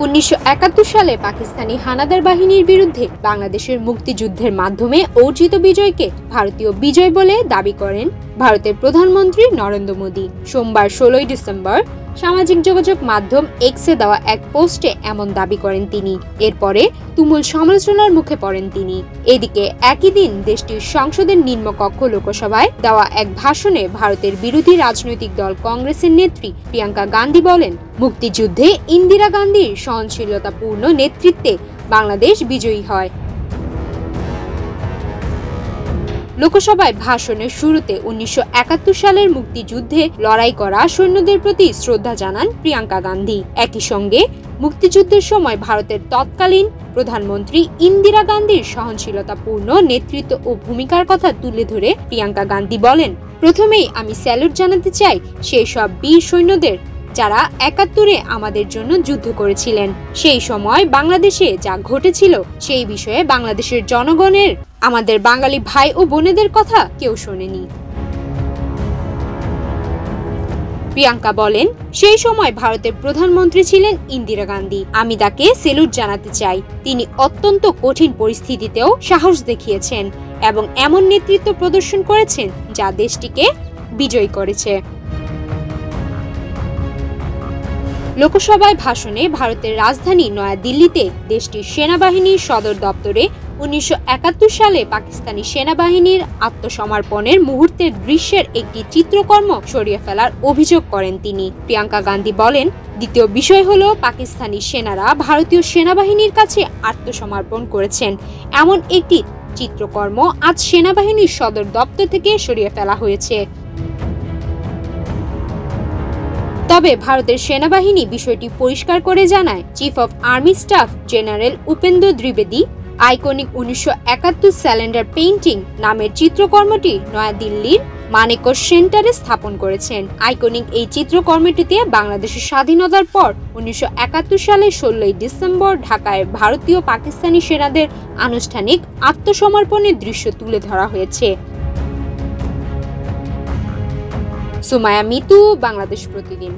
1971 সালে পাকিস্তানি হানাদার বাহিনীর বিরুদ্ধে বাংলাদেশের মুক্তিযুদ্ধের মাধ্যমে অর্জিত বিজয়কে ভারতীয় বিজয় বলে দাবি করেন ভারতের প্রধানমন্ত্রী নরেন্দ্র মোদী। সোমবার 16 ডিসেম্বর সামাজিক যোগাযোগ মাধ্যম এক্সে দেওয়া এক পোস্টে এমন দাবি করেন তিনি। এরপরে তুমুল সমালোচনার মুখে পড়েন তিনি। এদিকে একই দিন দেশটির সংসদের নিম্নকক্ষ লোকসভায় দেওয়া এক ভাষণে ভারতের বিরোধী রাজনৈতিক দল কংগ্রেসের নেত্রী প্রিয়াঙ্কা গান্ধী বলেন, মুক্তিযুদ্ধে ইন্দিরা গান্ধীর সহনশীলতাপূর্ণ নেতৃত্বে বাংলাদেশ বিজয়ী হয়। লোকসভায় ভাষণের শুরুতে 1971 সালের মুক্তিযুদ্ধে লড়াই করা সৈন্যদের প্রতি শ্রদ্ধা জানান প্রিয়াঙ্কা গান্ধী। একই সঙ্গে মুক্তিযুদ্ধের সময় ভারতের তৎকালীন প্রধানমন্ত্রী ইন্দিরা গান্ধীর সহনশীলতাপূর্ণ নেতৃত্ব ও ভূমিকার কথা তুলে ধরে প্রিয়াঙ্কা গান্ধী বলেন, প্রথমেই আমি স্যালুট জানাতে চাই সেই সব বীর সৈন্যদের যারা 71-এ আমাদের জন্য যুদ্ধ করেছিলেন। সেই সময় বাংলাদেশে যা ঘটেছিল সেই বিষয়ে বাংলাদেশের জনগণের, আমাদের বাঙালি ভাই ও বোনেদের কথা কেউ শোনেনি। প্রিয়াঙ্কা বলেন, সেই সময় ভারতের প্রধানমন্ত্রী ছিলেন ইন্দিরা গান্ধী। আমি তাকে স্যালুট জানাতে চাই। তিনি অত্যন্ত কঠিন পরিস্থিতিতেও সাহস দেখিয়েছেন এবং এমন নেতৃত্ব প্রদর্শন করেছেন যা দেশটিকে বিজয়ী করেছে। লোকসভায় ভাষণে ভারতের রাজধানী নয়াদিল্লিতে দেশটির সেনাবাহিনীর সদর দপ্তরে 1971 সালে পাকিস্তানি সেনাবাহিনীর আত্মসমর্পণের মুহূর্তের দৃশ্যের একটি চিত্রকর্ম সরিয়ে ফেলার অভিযোগ করেন তিনি। প্রিয়াঙ্কা গান্ধী বলেন, দ্বিতীয় বিষয় হলো পাকিস্তানি সেনারা ভারতীয় সেনাবাহিনীর কাছে আত্মসমর্পণ করেছেন এমন একটি চিত্রকর্ম আজ সেনাবাহিনীর সদর দপ্তর থেকে সরিয়ে ফেলা হয়েছে। তবে ভারতের সেনাবাহিনী বিষয়টি পরিষ্কার করে জানায়। Chief of army staff general Upendra দ্বিবেদী আইকনিক 1971 স্যালেন্ডার পেইন্টিং নামের চিত্রকর্মটি নয়াদিল্লির মানেকশ সেন্টারে স্থাপন করেছেন। আইকনিক এই চিত্রকর্মটিতে বাংলাদেশের স্বাধীনতার পর 1971 সালের 16 ডিসেম্বর ঢাকায় ভারতীয় পাকিস্তানি সেনাদের আনুষ্ঠানিক আত্মসমর্পণের দৃশ্য তুলে ধরা হয়েছে। সুমাইয়া মিতু, বাংলাদেশ প্রতিদিন।